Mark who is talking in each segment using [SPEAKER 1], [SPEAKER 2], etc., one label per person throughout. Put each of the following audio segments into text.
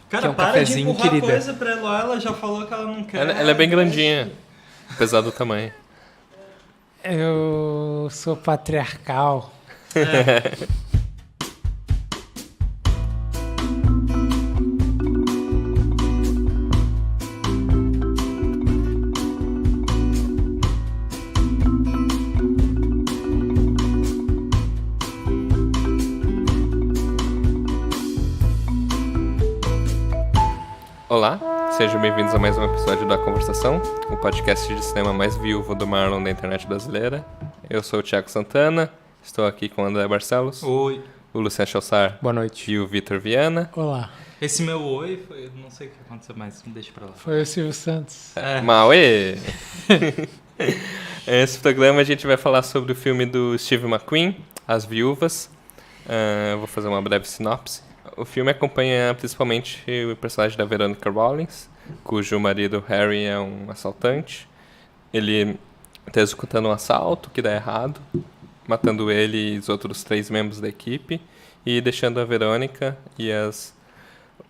[SPEAKER 1] Cara,
[SPEAKER 2] que é um
[SPEAKER 1] para
[SPEAKER 2] cafezinho,
[SPEAKER 1] de empurrar
[SPEAKER 2] querida.
[SPEAKER 1] coisa pra ela já falou que ela não quer.
[SPEAKER 3] Ela é bem grandinha, apesar do tamanho.
[SPEAKER 2] Eu sou patriarcal.
[SPEAKER 3] Olá, sejam bem-vindos a mais um episódio da Conversação, o podcast de cinema mais viúvo do Marlon da internet brasileira. Eu sou o Thiago Santana, estou aqui com o André Barcelos,
[SPEAKER 1] Oi.
[SPEAKER 3] o Luciano Chalsar
[SPEAKER 2] Boa noite.
[SPEAKER 3] e o Vitor Viana.
[SPEAKER 2] Olá.
[SPEAKER 1] Esse meu oi foi. Não sei o que aconteceu, mas deixa pra lá.
[SPEAKER 2] Foi o Silvio Santos.
[SPEAKER 3] Mauê! Nesse programa a gente vai falar sobre o filme do Steve McQueen, As Viúvas. Eu vou fazer uma breve sinopse. O filme acompanha principalmente o personagem da Veronica Rawlings, cujo marido Harry é um assaltante. Ele está executando um assalto que dá errado, matando ele e os outros 3 membros da equipe e deixando a Veronica e as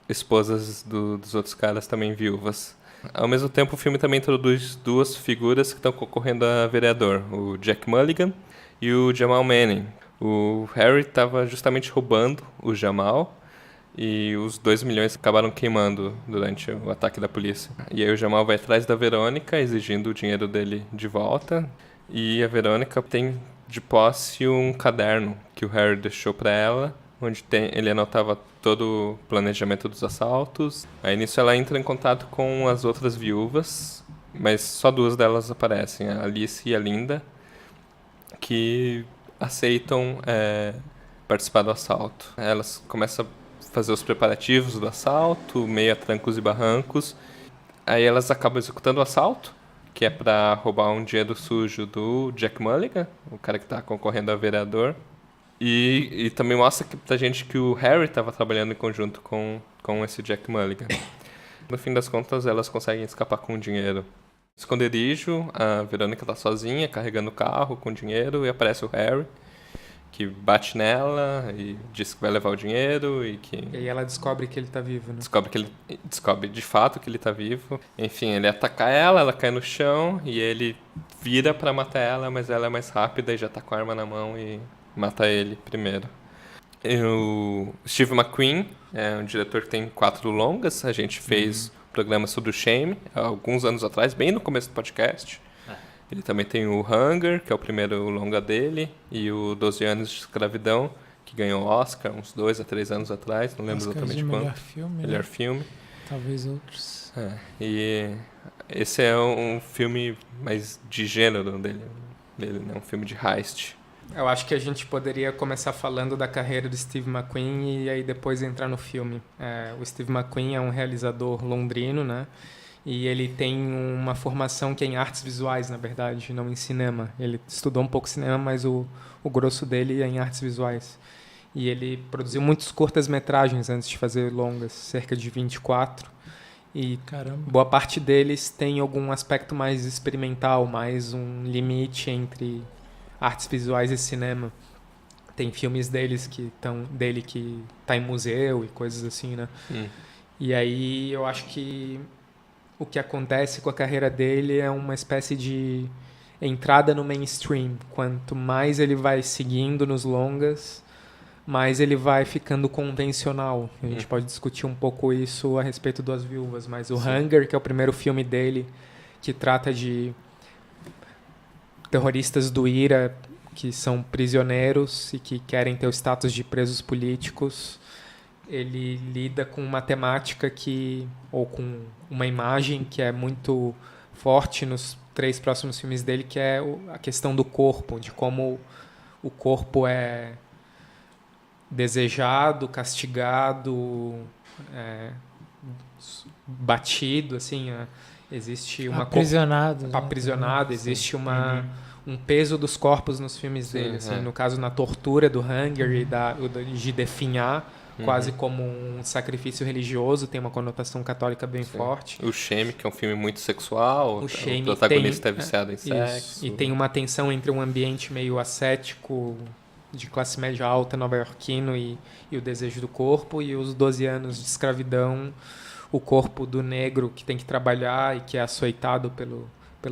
[SPEAKER 3] esposas dos outros caras também viúvas. Ao mesmo tempo, o filme também introduz 2 figuras que estão concorrendo a vereador, o Jack Mulligan e o Jamal Manning. O Harry estava justamente roubando o Jamal e os 2 milhões acabaram queimando durante o ataque da polícia. E aí o Jamal vai atrás da Verônica, exigindo o dinheiro dele de volta. E a Verônica tem de posse um caderno que o Harry deixou para ela, onde ele anotava todo o planejamento dos assaltos. Aí nisso ela entra em contato com as outras viúvas, mas só 2 delas aparecem, a Alice e a Linda, que aceitam participar do assalto. Elas começam a fazer os preparativos do assalto, meio a trancos e barrancos. Aí elas acabam executando o assalto, que é para roubar um dinheiro sujo do Jack Mulligan, o cara que está concorrendo a vereador. E também mostra pra gente que o Harry estava trabalhando em conjunto com esse Jack Mulligan. No fim das contas, elas conseguem escapar com o dinheiro. Esconderijo, a Verônica tá sozinha, carregando o carro com dinheiro, e aparece o Harry, que bate nela e diz que vai levar o dinheiro e que...
[SPEAKER 2] E aí ela descobre que ele tá vivo, né?
[SPEAKER 3] Descobre de fato que ele tá vivo. Enfim, ele ataca ela cai no chão e ele vira pra matar ela, mas ela é mais rápida e já tá com a arma na mão e mata ele primeiro. O Steve McQueen é um diretor que tem 4 longas. A gente fez um programa sobre o Shame há alguns anos atrás, bem no começo do podcast. Ele também tem o Hunger, que é o primeiro longa dele, e o 12 anos de escravidão, que ganhou o Oscar uns 2 a 3 anos atrás, não lembro
[SPEAKER 2] Oscar
[SPEAKER 3] exatamente
[SPEAKER 2] de
[SPEAKER 3] quanto.
[SPEAKER 2] melhor filme,
[SPEAKER 3] Melhor
[SPEAKER 2] né?
[SPEAKER 3] filme.
[SPEAKER 2] Talvez outros.
[SPEAKER 3] E esse é um filme mais de gênero dele, né? Um filme de heist.
[SPEAKER 4] Eu acho que a gente poderia começar falando da carreira do Steve McQueen e aí depois entrar no filme. O Steve McQueen é um realizador londrino, né? E ele tem uma formação que é em artes visuais, na verdade, não em cinema. Ele estudou um pouco cinema, mas o grosso dele é em artes visuais. E ele produziu muitos curtas-metragens antes de fazer longas, cerca de 24. E
[SPEAKER 2] Caramba.
[SPEAKER 4] boa parte deles tem algum aspecto mais experimental, mais um limite entre artes visuais e cinema. Tem filmes dele que tá em museu e coisas assim, né? E aí eu acho que o que acontece com a carreira dele é uma espécie de entrada no mainstream. Quanto mais ele vai seguindo nos longas, mais ele vai ficando convencional. A gente pode discutir um pouco isso a respeito das viúvas, mas o Hunger, que é o primeiro filme dele, que trata de terroristas do IRA que são prisioneiros e que querem ter o status de presos políticos, ele lida com uma temática ou com uma imagem que é muito forte nos 3 próximos filmes dele, que é a questão do corpo, de como o corpo é desejado, castigado, batido, assim, existe uma aprisionado, existe um peso dos corpos nos filmes dele, assim, no caso na tortura do Hunger e de definhar, quase como um sacrifício religioso, tem uma conotação católica bem forte.
[SPEAKER 3] O Shame, que é um filme muito sexual, o protagonista é viciado em sexo.
[SPEAKER 4] E tem uma tensão entre um ambiente meio ascético, de classe média alta nova-iorquino e o desejo do corpo, e os 12 anos de escravidão, o corpo do negro que tem que trabalhar e que é açoitado pelo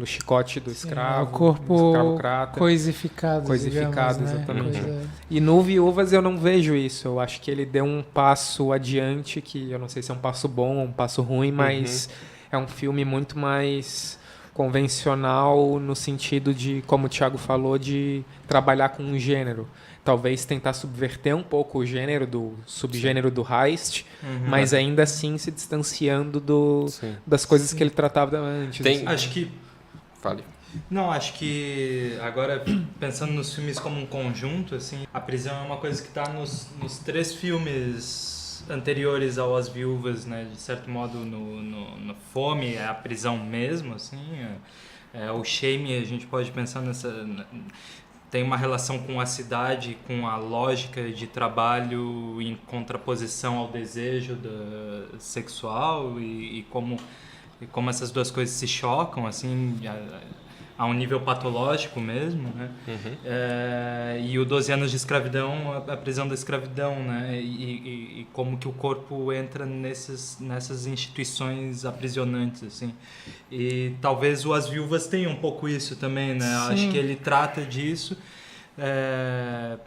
[SPEAKER 4] chicote do escravo,
[SPEAKER 2] o corpo
[SPEAKER 4] escravocrata.
[SPEAKER 2] coisificado,
[SPEAKER 4] Coisificado,
[SPEAKER 2] digamos, né?
[SPEAKER 3] exatamente.
[SPEAKER 4] E no Viúvas eu não vejo isso. Eu acho que ele deu um passo adiante, que eu não sei se é um passo bom ou um passo ruim, mas é um filme muito mais convencional no sentido de, como o Thiago falou, de trabalhar com um gênero. Talvez tentar subverter um pouco o gênero, do subgênero do heist, mas ainda assim se distanciando das coisas que ele tratava antes.
[SPEAKER 3] Tem-
[SPEAKER 4] assim.
[SPEAKER 1] Acho que
[SPEAKER 3] Fale.
[SPEAKER 1] Não, acho que agora pensando nos filmes como um conjunto, assim, a prisão é uma coisa que está nos 3 filmes anteriores ao As Viúvas, né? De certo modo, no Fome é a prisão mesmo, assim. O Shame, a gente pode pensar tem uma relação com a cidade, com a lógica de trabalho em contraposição ao desejo sexual e como essas duas coisas se chocam, assim, a um nível patológico mesmo, né? E o 12 anos de escravidão, a prisão da escravidão, né? E como que o corpo entra nessas instituições aprisionantes, assim. E talvez o As Viúvas tenha um pouco isso também, né?
[SPEAKER 2] Sim.
[SPEAKER 1] Acho que ele trata disso,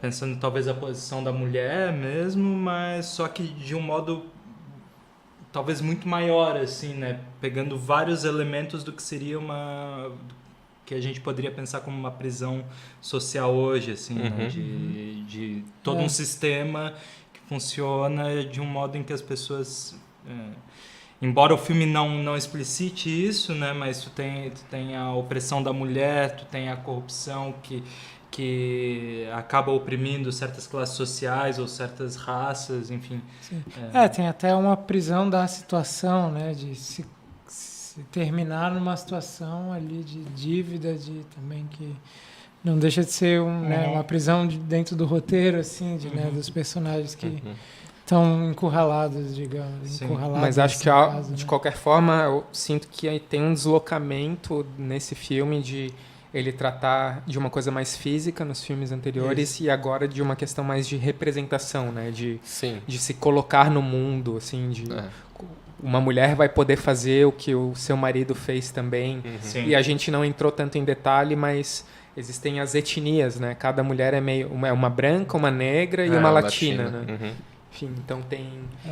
[SPEAKER 1] pensando talvez a posição da mulher mesmo, mas só que de um modo talvez muito maior, assim, né? Pegando vários elementos do que seria que a gente poderia pensar como uma prisão social hoje, assim, né? De todo um sistema que funciona de um modo em que as pessoas... embora o filme não explicite isso, né? Mas tu tem a opressão da mulher, tu tem a corrupção que acaba oprimindo certas classes sociais ou certas raças, enfim.
[SPEAKER 2] Tem até uma prisão da situação, né? De se terminar numa situação ali de dívida, também que não deixa de ser uma prisão dentro do roteiro, assim, né? Dos personagens que estão encurralados, digamos.
[SPEAKER 1] Sim.
[SPEAKER 2] Encurralados,
[SPEAKER 4] Mas acho que,
[SPEAKER 2] caso,
[SPEAKER 4] de
[SPEAKER 2] né?
[SPEAKER 4] qualquer forma, eu sinto que aí tem um deslocamento nesse filme de ele tratar de uma coisa mais física nos filmes anteriores e agora de uma questão mais de representação, né? De se colocar no mundo, assim, uma mulher vai poder fazer o que o seu marido fez também.
[SPEAKER 1] Sim.
[SPEAKER 4] E a gente não entrou tanto em detalhe, mas existem as etnias, né? Cada mulher é meio uma branca, uma negra e uma latina, né? Enfim, então tem...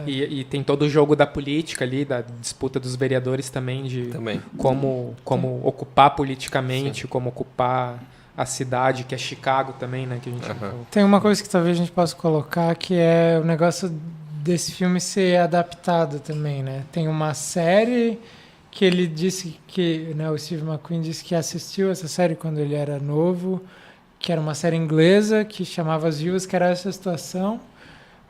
[SPEAKER 4] E tem todo o jogo da política ali, da disputa dos vereadores também, de como ocupar politicamente, como ocupar a cidade, que é Chicago também, né? Que a gente
[SPEAKER 2] Tem uma coisa que talvez a gente possa colocar, que é o negócio desse filme ser adaptado também, né? Tem uma série que ele disse que... Né, o Steve McQueen disse que assistiu essa série quando ele era novo, que era uma série inglesa, que chamava As Viúvas, que era essa situação...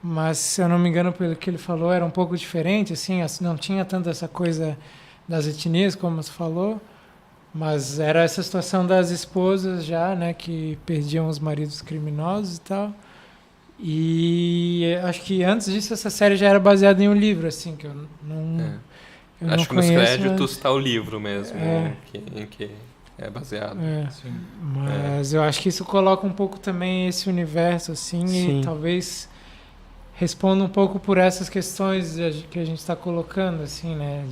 [SPEAKER 2] Mas, se eu não me engano, pelo que ele falou, era um pouco diferente, assim, não tinha tanto essa coisa das etnias, como você falou, mas era essa situação das esposas já, né, que perdiam os maridos criminosos e tal. E acho que antes disso essa série já era baseada em um livro, assim, que eu não
[SPEAKER 3] Acho que
[SPEAKER 2] conheço,
[SPEAKER 3] nos créditos está o livro mesmo, em que é baseado.
[SPEAKER 2] Mas eu acho que isso coloca um pouco também esse universo, assim, e talvez... responda um pouco por essas questões que a gente está colocando, assim, né?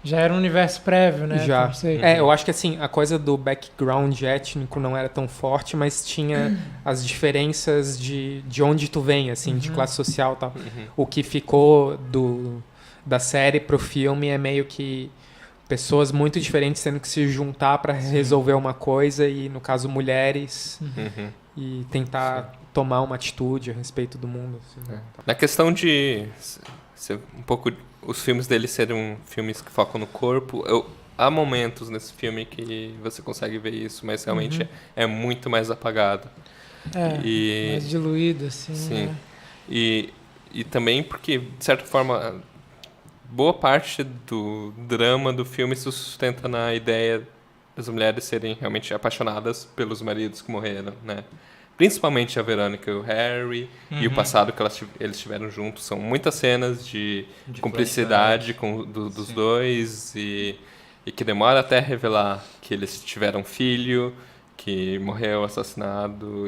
[SPEAKER 2] Já era um universo prévio, né?
[SPEAKER 4] Já.
[SPEAKER 2] Não sei.
[SPEAKER 4] Eu acho que assim, a coisa do background étnico não era tão forte, mas tinha as diferenças de onde tu vem, assim, de classe social e tal. O que ficou da série pro filme é meio que pessoas muito diferentes tendo que se juntar para resolver uma coisa, e no caso mulheres, e tentar tomar uma atitude a respeito do mundo. Assim.
[SPEAKER 3] Na questão de ser um pouco os filmes dele serem filmes que focam no corpo, há momentos nesse filme que você consegue ver isso, mas realmente é muito mais apagado.
[SPEAKER 2] Mais diluído, assim.
[SPEAKER 3] Sim.
[SPEAKER 2] Né?
[SPEAKER 3] E também porque, de certa forma, boa parte do drama do filme se sustenta na ideia das mulheres serem realmente apaixonadas pelos maridos que morreram, né? Principalmente a Verônica e o Harry, e o passado que eles tiveram juntos. São muitas cenas de cumplicidade dos dois, e que demora até revelar que eles tiveram filho, que morreu assassinado,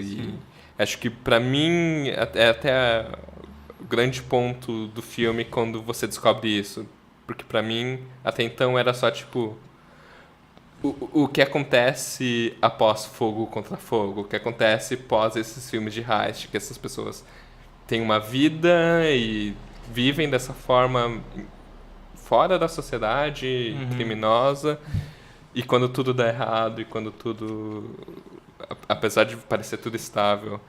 [SPEAKER 3] Acho que pra mim é até o grande ponto do filme quando você descobre isso. Porque pra mim, até então, era só tipo... O que acontece após Fogo contra Fogo, o que acontece pós esses filmes de heist, que essas pessoas têm uma vida e vivem dessa forma fora da sociedade criminosa, e quando tudo dá errado, e quando tudo... Apesar de parecer tudo estável,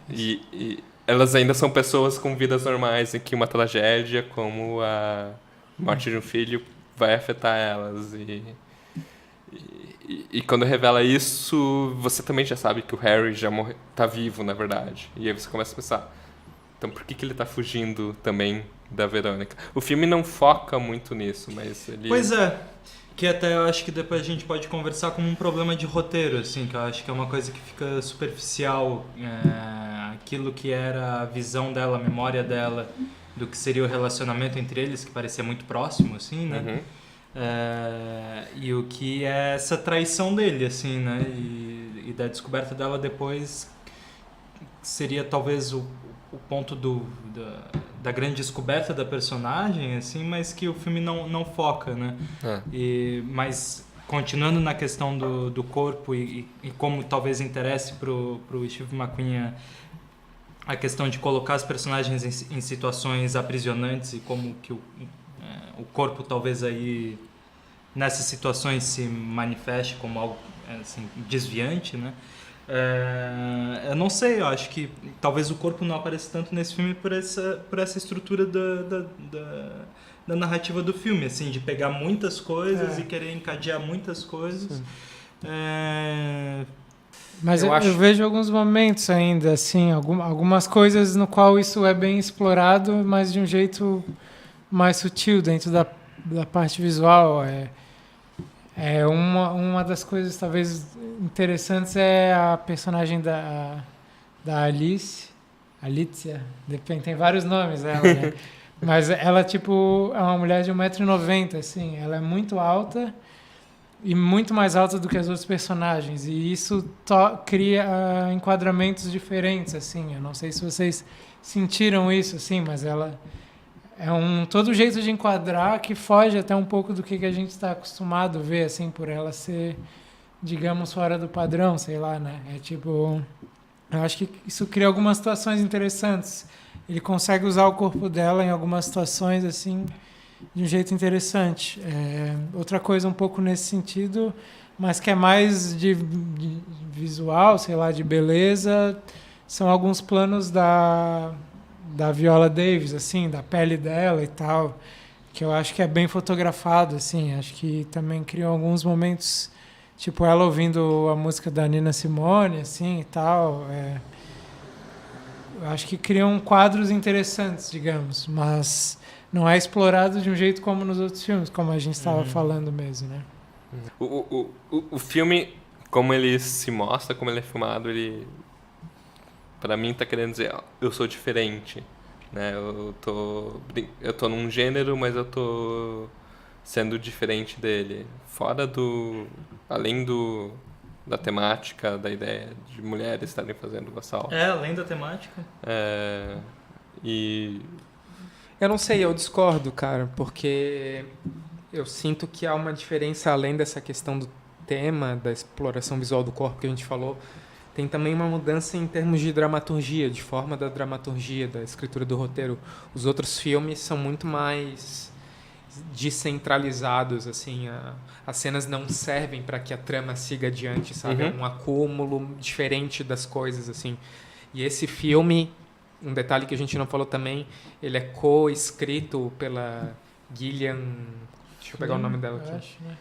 [SPEAKER 3] e elas ainda são pessoas com vidas normais, em que uma tragédia como a morte de um filho vai afetar elas, e quando revela isso, você também já sabe que o Harry já tá vivo, na verdade. E aí você começa a pensar, então por que ele tá fugindo também da Verônica? O filme não foca muito nisso, mas ele...
[SPEAKER 1] Pois é, que até eu acho que depois a gente pode conversar como um problema de roteiro, assim, que eu acho que é uma coisa que fica superficial, aquilo que era a visão dela, a memória dela, do que seria o relacionamento entre eles, que parecia muito próximo, assim, né? E o que é essa traição dele, assim, né? E da descoberta dela depois seria talvez o ponto da grande descoberta da personagem, assim, mas que o filme não foca, né? Mas continuando na questão do corpo e como talvez interesse pro Steve McQueen a questão de colocar os personagens em situações aprisionantes e como que o corpo talvez aí nessas situações se manifeste como algo assim, desviante, né? Eu não sei, eu acho que talvez o corpo não apareça tanto nesse filme por essa estrutura da narrativa do filme, assim, de pegar muitas coisas e querer encadear muitas coisas.
[SPEAKER 2] Mas eu vejo alguns momentos ainda, assim, algumas coisas no qual isso é bem explorado, mas de um jeito mais sutil dentro da parte visual. Uma das coisas talvez interessantes é a personagem da Alicia, depende, tem vários nomes ela, né? Mas ela tipo é uma mulher de 1,90 m, assim, ela é muito alta e muito mais alta do que as outras personagens, e isso cria enquadramentos diferentes, assim. Eu não sei se vocês sentiram isso, assim, mas ela é todo jeito de enquadrar que foge até um pouco do que a gente está acostumado a ver, assim, por ela ser, digamos, fora do padrão, sei lá, né? Eu acho que isso cria algumas situações interessantes. Ele consegue usar o corpo dela em algumas situações, assim, de um jeito interessante. Outra coisa um pouco nesse sentido, mas que é mais de visual, sei lá, de beleza, são alguns planos da Viola Davis, assim, da pele dela e tal, que eu acho que é bem fotografado, assim. Acho que também criou alguns momentos, tipo ela ouvindo a música da Nina Simone, assim, e tal. Eu acho que criam quadros interessantes, digamos, mas não é explorado de um jeito como nos outros filmes, como a gente estava falando mesmo, né?
[SPEAKER 3] O filme, como ele se mostra, como ele é filmado, ele, pra mim, tá querendo dizer, eu sou diferente, né? Eu tô num gênero, mas eu tô sendo diferente dele. Além da temática, da ideia de mulheres estarem fazendo o assalto.
[SPEAKER 1] Além da temática.
[SPEAKER 4] Eu não sei, eu discordo, cara, porque eu sinto que há uma diferença além dessa questão do tema, da exploração visual do corpo que a gente falou. Tem também uma mudança em termos de dramaturgia, de forma da dramaturgia, da escritura do roteiro. Os outros filmes são muito mais descentralizados, assim, as cenas não servem para que a trama siga adiante, sabe? É um acúmulo diferente das coisas, assim. E esse filme, um detalhe que a gente não falou também, ele é co-escrito pela Gillian... Deixa eu pegar o nome dela aqui.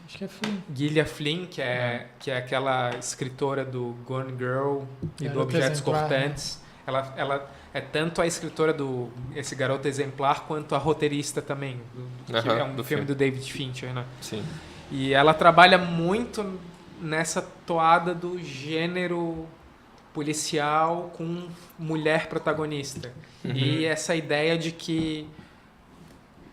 [SPEAKER 2] Acho que é Flynn.
[SPEAKER 4] Gillian Flynn, que é aquela escritora do Gone Girl e do Objetos Cortantes. Ela é tanto a escritora esse Garoto Exemplar quanto a roteirista também, que é um filme do David Fincher, né?
[SPEAKER 3] Sim.
[SPEAKER 4] E ela trabalha muito nessa toada do gênero policial com mulher protagonista. E essa ideia de que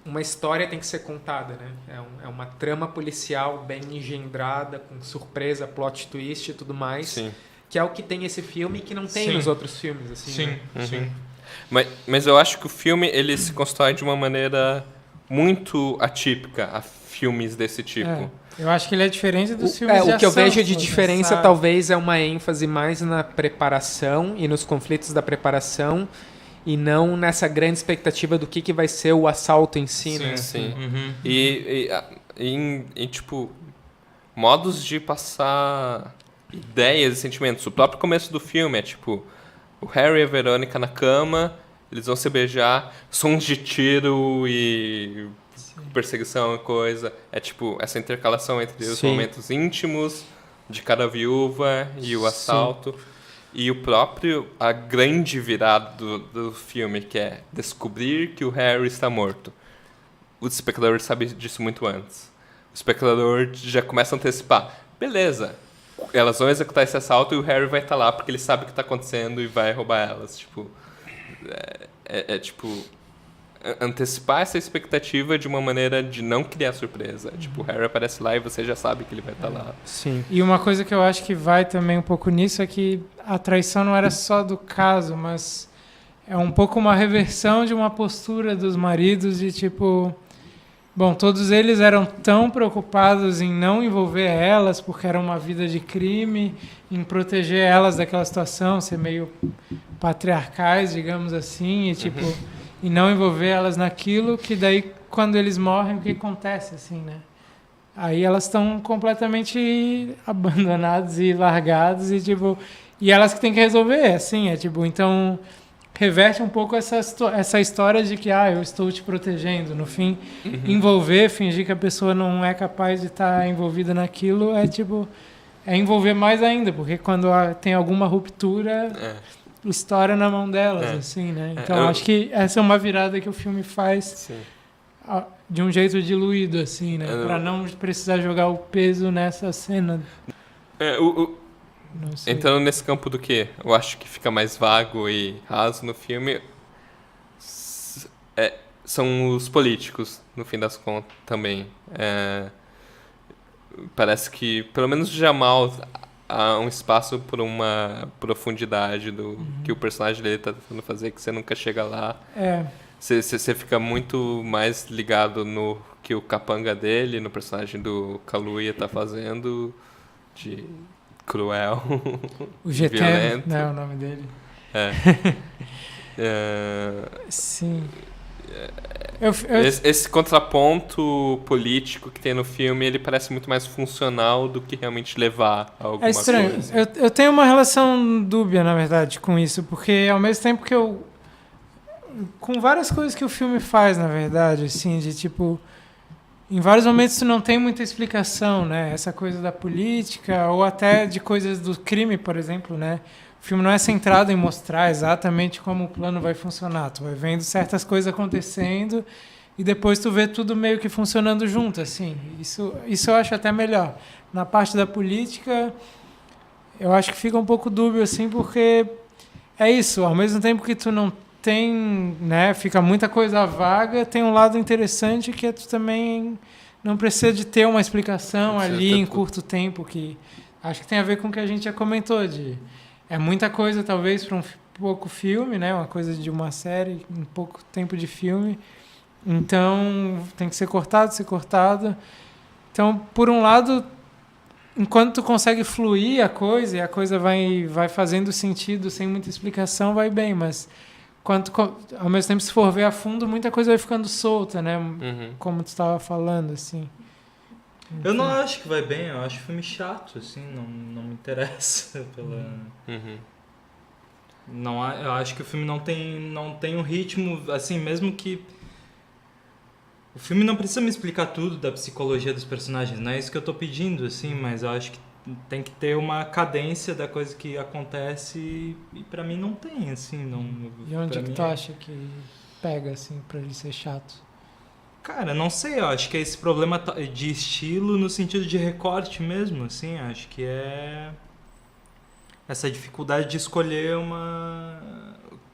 [SPEAKER 4] uma história tem que ser contada, né? É uma trama policial bem engendrada, com surpresa, plot twist e tudo mais.
[SPEAKER 3] Sim.
[SPEAKER 4] que é o que tem esse filme que não tem
[SPEAKER 1] Sim.
[SPEAKER 4] nos outros filmes, assim. Né?
[SPEAKER 1] Sim.
[SPEAKER 3] Mas eu acho que o filme ele se constrói de uma maneira muito atípica a filmes desse tipo.
[SPEAKER 2] É, eu acho que ele é diferente dos filmes de
[SPEAKER 4] O que eu
[SPEAKER 2] ação,
[SPEAKER 4] vejo de
[SPEAKER 2] pô,
[SPEAKER 4] diferença
[SPEAKER 2] sabe?
[SPEAKER 4] talvez é uma ênfase mais na preparação e nos conflitos da preparação e não nessa grande expectativa do que vai ser o assalto em si, né?
[SPEAKER 3] Sim.
[SPEAKER 1] Uhum.
[SPEAKER 3] E, tipo, modos de passar ideias e sentimentos. O próprio começo do filme é tipo, o Harry e a Verônica na cama, eles vão se beijar, sons de tiro e perseguição e coisa. É tipo, essa intercalação entre os
[SPEAKER 4] Sim.
[SPEAKER 3] momentos íntimos de cada viúva e o assalto. E a grande virada do filme, que é descobrir que o Harry está morto. O espectador sabe disso muito antes. O espectador já começa a antecipar. Beleza, elas vão executar esse assalto e o Harry vai estar lá porque ele sabe o que está acontecendo e vai roubar elas. Tipo, tipo antecipar essa expectativa de uma maneira de não criar surpresa. Tipo, o Harry aparece lá e você já sabe que ele vai estar lá.
[SPEAKER 4] Sim.
[SPEAKER 2] E uma coisa que eu acho que vai também um pouco nisso é que a traição não era só do caso, mas é um pouco uma reversão de uma postura dos maridos de tipo... Bom, todos eles eram tão preocupados em não envolver elas, porque era uma vida de crime, em proteger elas daquela situação, ser meio patriarcais, digamos assim, e tipo... E não envolver elas naquilo, que daí, quando eles morrem, o que acontece, assim, né? Aí elas estão completamente abandonadas e largadas, e tipo... E elas que têm que resolver, assim, é tipo... Então, reverte um pouco essa história de que, eu estou te protegendo. No fim, envolver, fingir que a pessoa não é capaz de estar envolvida naquilo, é tipo... É envolver mais ainda, porque quando tem alguma ruptura... História na mão delas, assim, né? Então, acho que essa é uma virada que o filme faz de um jeito diluído, assim, né? Pra não precisar jogar o peso nessa cena. Não sei.
[SPEAKER 3] Entrando nesse campo do que eu acho que fica mais vago e raso no filme, são os políticos, no fim das contas, também. Parece que, pelo menos de Jamal, há um espaço por uma profundidade do que o personagem dele está tentando fazer, que você nunca chega lá. Você fica muito mais ligado no que o capanga dele, no personagem do Kaluuya está fazendo, de cruel,
[SPEAKER 2] O GT,
[SPEAKER 3] violento.
[SPEAKER 2] né, o nome dele. Sim.
[SPEAKER 3] Esse contraponto político que tem no filme, ele parece muito mais funcional do que realmente levar a alguma
[SPEAKER 2] É estranho.
[SPEAKER 3] coisa.
[SPEAKER 2] Eu tenho uma relação dúbia, na verdade, com isso, porque ao mesmo tempo que eu... Com várias coisas que o filme faz, na verdade, assim, de tipo... Em vários momentos tu não tem muita explicação, né? Essa coisa da política, ou até de coisas do crime, por exemplo, né? O filme não é centrado em mostrar exatamente como o plano vai funcionar. Tu vai vendo certas coisas acontecendo e depois tu vê tudo meio que funcionando junto, assim. Isso eu acho até melhor. Na parte da política, eu acho que fica um pouco dúbio, assim, porque é isso. Ao mesmo tempo que tu não tem, né? Fica muita coisa vaga, tem um lado interessante que é tu também não precisa de ter uma explicação ali em curto tempo, que acho que tem a ver com o que a gente já comentou, é muita coisa, talvez, para um pouco filme, né? Uma coisa de uma série, um pouco tempo de filme. Então, tem que ser cortado. Então, por um lado, enquanto tu consegue fluir a coisa, e a coisa vai fazendo sentido sem muita explicação, vai bem. Mas, ao mesmo tempo, se for ver a fundo, muita coisa vai ficando solta, né? Como tu estava falando, assim.
[SPEAKER 1] Eu não acho que vai bem, eu acho o filme chato, assim, não me interessa pela... Não, eu acho que o filme não tem um ritmo, assim, mesmo que... O filme não precisa me explicar tudo da psicologia dos personagens, não é isso que eu tô pedindo, assim, mas eu acho que tem que ter uma cadência da coisa que acontece e pra mim não tem, assim, não...
[SPEAKER 2] E onde que tu acha que pega, assim, pra ele ser chato?
[SPEAKER 1] Cara, não sei, eu acho que é esse problema de estilo no sentido de recorte mesmo, assim, acho que é essa dificuldade de escolher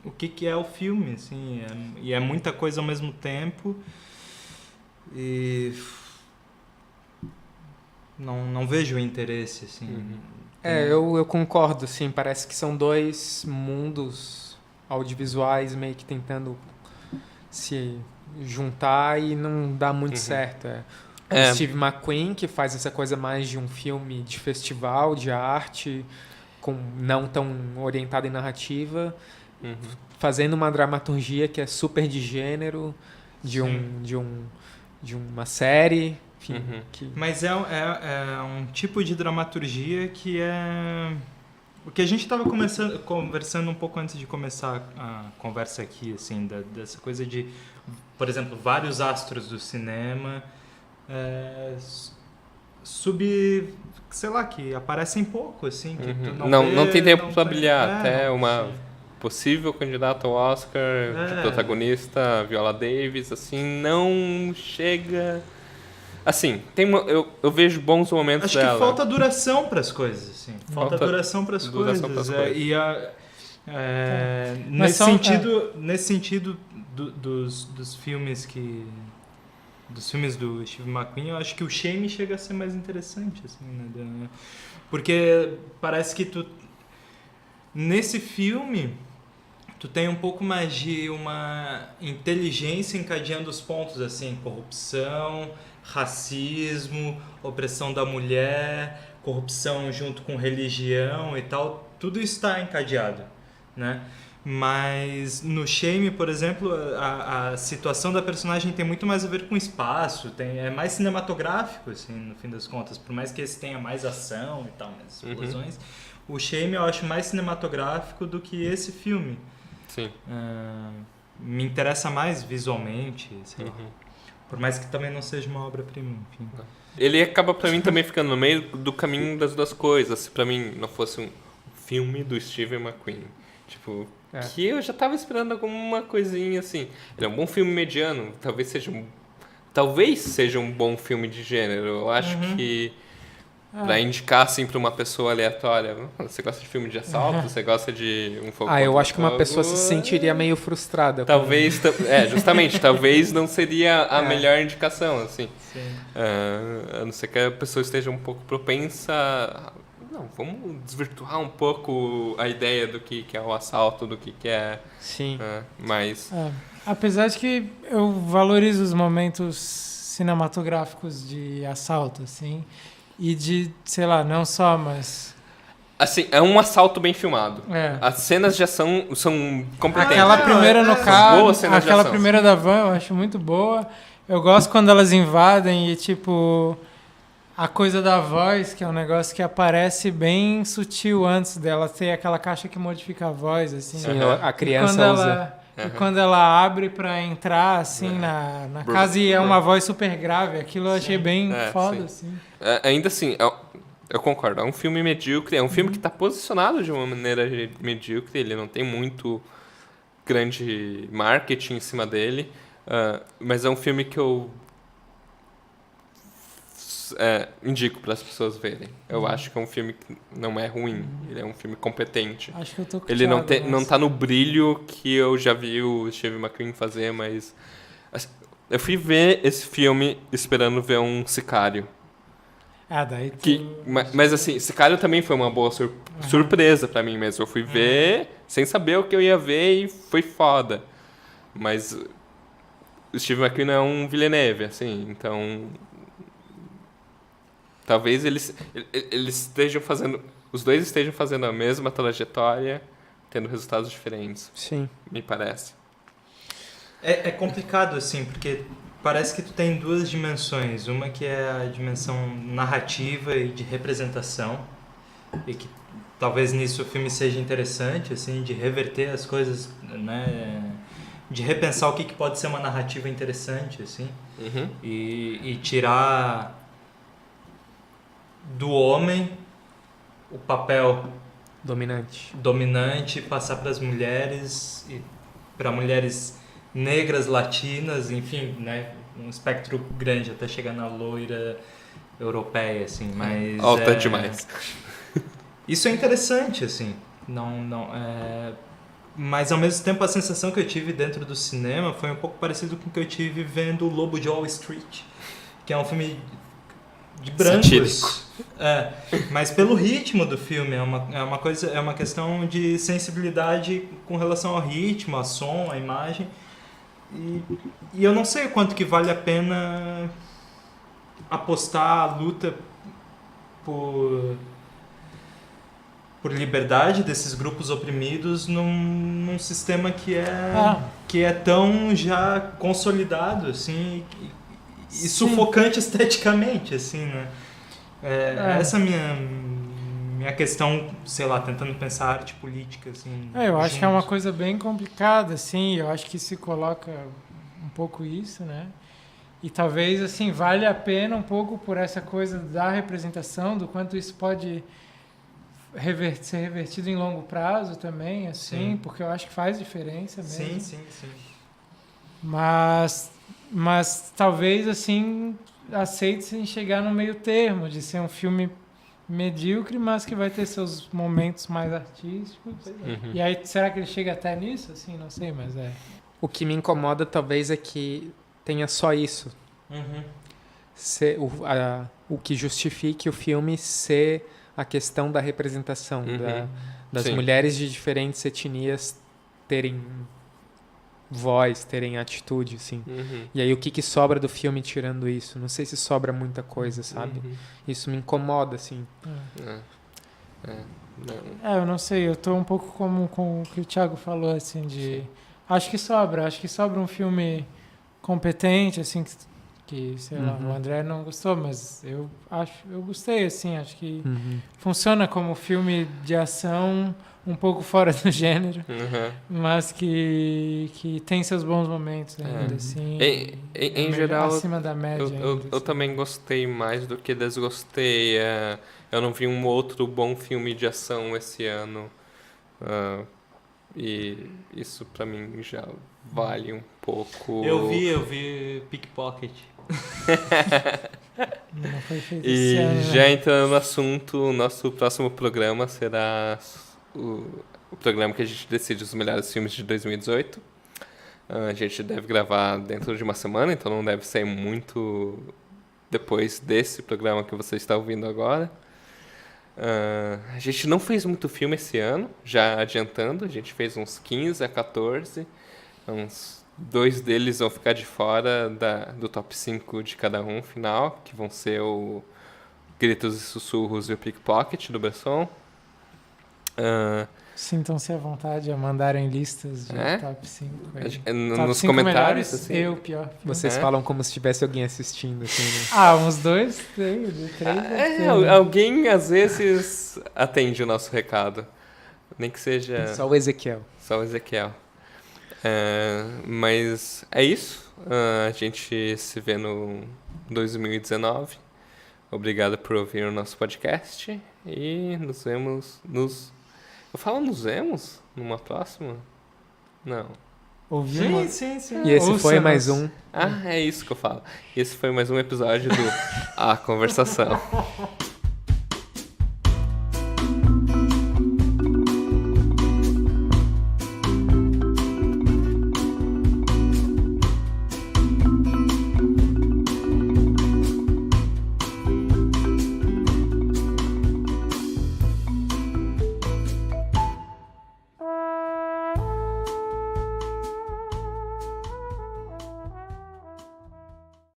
[SPEAKER 1] o que é o filme, assim, e é muita coisa ao mesmo tempo e não vejo o interesse, assim,
[SPEAKER 4] Eu concordo, assim, parece que são dois mundos audiovisuais meio que tentando se juntar e não dá muito certo. O Steve McQueen, que faz essa coisa mais de um filme de festival, de arte, não tão orientado em narrativa, fazendo uma dramaturgia que é super de gênero, de uma série, enfim.
[SPEAKER 1] Mas é um tipo de dramaturgia que é... O que a gente estava conversando um pouco antes de começar a conversa aqui, assim, dessa coisa de, por exemplo, vários astros do cinema... sei lá, que aparecem pouco, assim, que tu
[SPEAKER 3] não tem tempo
[SPEAKER 1] não
[SPEAKER 3] para brilhar. Até uma
[SPEAKER 1] sim.
[SPEAKER 3] possível candidata ao Oscar de protagonista, Viola Davis, assim, não chega... Assim, eu vejo bons momentos dela.
[SPEAKER 1] Acho que falta duração para as coisas, assim. Falta duração para as coisas. Nesse sentido dos filmes dos filmes do Steve McQueen, eu acho que o Shame chega a ser mais interessante, assim, né? Porque parece que nesse filme tu tem um pouco mais de uma inteligência encadeando os pontos, assim, corrupção, racismo, opressão da mulher, corrupção junto com religião e tal, tudo está encadeado, né? Mas no Shame, por exemplo, a situação da personagem tem muito mais a ver com espaço, é mais cinematográfico, assim, no fim das contas, por mais que esse tenha mais ação e tal, mais explosões. O Shame eu acho mais cinematográfico do que esse filme.
[SPEAKER 3] Sim.
[SPEAKER 1] Me interessa mais visualmente, sei lá. Por mais que também não seja uma obra-prima, enfim.
[SPEAKER 3] Ele acaba pra mim também ficando no meio do caminho das duas coisas. Se pra mim não fosse um filme do Steve McQueen, tipo, que eu já tava esperando alguma coisinha assim. Ele é um bom filme mediano, talvez seja um bom filme de gênero. Eu acho que pra indicar assim pra uma pessoa aleatória, você gosta de filme de assalto, você gosta de um fogo
[SPEAKER 4] eu
[SPEAKER 3] contra
[SPEAKER 4] acho que uma
[SPEAKER 3] fogo,
[SPEAKER 4] pessoa se sentiria meio frustrada.
[SPEAKER 3] Talvez, justamente, talvez não seria a melhor indicação, assim.
[SPEAKER 1] Sim.
[SPEAKER 3] A não ser que a pessoa esteja um pouco propensa... Não, vamos desvirtuar um pouco a ideia do que é o assalto, do que é...
[SPEAKER 4] Sim.
[SPEAKER 3] Mas...
[SPEAKER 2] Apesar de que eu valorizo os momentos cinematográficos de assalto, assim, e de, sei lá, não só, mas...
[SPEAKER 3] Assim, é um assalto bem filmado. As cenas de ação são competentes.
[SPEAKER 2] Aquela primeira no carro,
[SPEAKER 3] boas cenas de
[SPEAKER 2] aquela
[SPEAKER 3] ação.
[SPEAKER 2] primeira da van eu acho muito boa. Eu gosto quando elas invadem e, tipo... A coisa da voz, que é um negócio que aparece bem sutil antes dela ter aquela caixa que modifica a voz, assim.
[SPEAKER 4] Sim, a criança usa.
[SPEAKER 2] E quando ela abre pra entrar, assim, na casa e é uma voz super grave, aquilo eu achei bem foda, assim.
[SPEAKER 3] Ainda assim, eu concordo, é um filme medíocre, é um filme que tá posicionado de uma maneira medíocre, ele não tem muito grande marketing em cima dele, mas é um filme que eu indico para as pessoas verem. Eu acho que é um filme que não é ruim, ele é um filme competente.
[SPEAKER 2] Acho que eu tô com
[SPEAKER 3] ele não tá no brilho que eu já vi o Steve McQueen fazer, mas assim, eu fui ver esse filme esperando ver um Sicário.
[SPEAKER 2] Daí
[SPEAKER 3] mas assim, Sicário também foi uma boa surpresa para mim mesmo. Eu fui ver sem saber o que eu ia ver e foi foda. Mas o Steve McQueen não é um Villeneuve, assim, então... Talvez eles estejam fazendo... Os dois estejam fazendo a mesma trajetória, tendo resultados diferentes.
[SPEAKER 4] Sim.
[SPEAKER 3] Me parece.
[SPEAKER 1] É complicado, assim, porque parece que tu tem duas dimensões. Uma que é a dimensão narrativa e de representação. E que talvez nisso o filme seja interessante, assim, de reverter as coisas, né? De repensar o que pode ser uma narrativa interessante, assim. E tirar... do homem o papel dominante, passar para as mulheres e para mulheres negras, latinas, enfim, né, um espectro grande até chegar na loira europeia, assim, mas
[SPEAKER 3] alta demais.
[SPEAKER 1] Isso é interessante, assim, mas ao mesmo tempo a sensação que eu tive dentro do cinema foi um pouco parecido com o que eu tive vendo O Lobo de Wall Street, que é um filme de brancos.
[SPEAKER 3] Satírico.
[SPEAKER 1] Mas pelo ritmo do filme, é uma questão de sensibilidade com relação ao ritmo, ao som, à imagem. E eu não sei o quanto que vale a pena apostar a luta por liberdade desses grupos oprimidos num sistema que é tão já consolidado assim e sufocante esteticamente, assim, né? Essa é a minha questão, sei lá, tentando pensar arte política, assim.
[SPEAKER 2] Eu acho que é uma coisa bem complicada, assim, eu acho que se coloca um pouco isso, né? E talvez, assim, vale a pena um pouco por essa coisa da representação, do quanto isso pode ser revertido em longo prazo também, assim, porque eu acho que faz diferença mesmo.
[SPEAKER 1] Sim.
[SPEAKER 2] Mas talvez, assim, aceite-se em chegar no meio termo, de ser um filme medíocre, mas que vai ter seus momentos mais artísticos.
[SPEAKER 3] Uhum.
[SPEAKER 2] E aí, será que ele chega até nisso? Assim, não sei, mas
[SPEAKER 4] O que me incomoda talvez é que tenha só isso.
[SPEAKER 1] Uhum.
[SPEAKER 4] O que justifique o filme ser a questão da representação, das
[SPEAKER 3] Sim.
[SPEAKER 4] mulheres de diferentes etnias terem voz, terem atitude, assim. E aí o que sobra do filme tirando isso? Não sei se sobra muita coisa, sabe? Isso me incomoda, assim.
[SPEAKER 2] eu não sei, eu tô um pouco como com o que o Thiago falou, assim, de... Acho que sobra um filme competente, assim, que sei lá, o André não gostou, mas eu gostei, assim, acho que funciona como filme de ação um pouco fora do gênero, mas que tem seus bons momentos ainda, assim.
[SPEAKER 3] Em geral,
[SPEAKER 2] acima da média
[SPEAKER 3] eu também gostei mais do que desgostei. Eu não vi um outro bom filme de ação esse ano. E isso pra mim já vale um pouco.
[SPEAKER 1] Eu vi Pickpocket.
[SPEAKER 2] Não foi feito
[SPEAKER 3] E
[SPEAKER 2] esse ano, né?
[SPEAKER 3] já entrando no assunto, o nosso próximo programa será o programa que a gente decide os melhores filmes de 2018. A gente deve gravar dentro de uma semana, então não deve sair muito depois desse programa que você está ouvindo agora. A gente não fez muito filme esse ano, já adiantando, a gente fez uns 15 a 14, uns 2 deles vão ficar de fora do top 5 de cada um final, que vão ser o Gritos e Sussurros e o Pickpocket do Bresson.
[SPEAKER 2] Sintam-se à vontade a mandarem listas de top 5.
[SPEAKER 3] Nos comentários, assim.
[SPEAKER 2] Eu, pior.
[SPEAKER 4] Vocês falam como se tivesse alguém assistindo, assim, né?
[SPEAKER 2] Uns 2, 3, 3.
[SPEAKER 3] Alguém às vezes atende o nosso recado. Nem que seja
[SPEAKER 4] Só o Ezequiel.
[SPEAKER 3] só o Ezequiel. Mas é isso. A gente se vê no 2019. Obrigado por ouvir o nosso podcast. E nos vemos Eu falo nos vemos numa próxima? Não.
[SPEAKER 2] Ouvimos.
[SPEAKER 1] Sim.
[SPEAKER 4] E esse
[SPEAKER 2] Ouça
[SPEAKER 4] foi mais
[SPEAKER 2] nós.
[SPEAKER 4] um.
[SPEAKER 3] É isso que eu falo. Esse foi mais um episódio do A Conversação.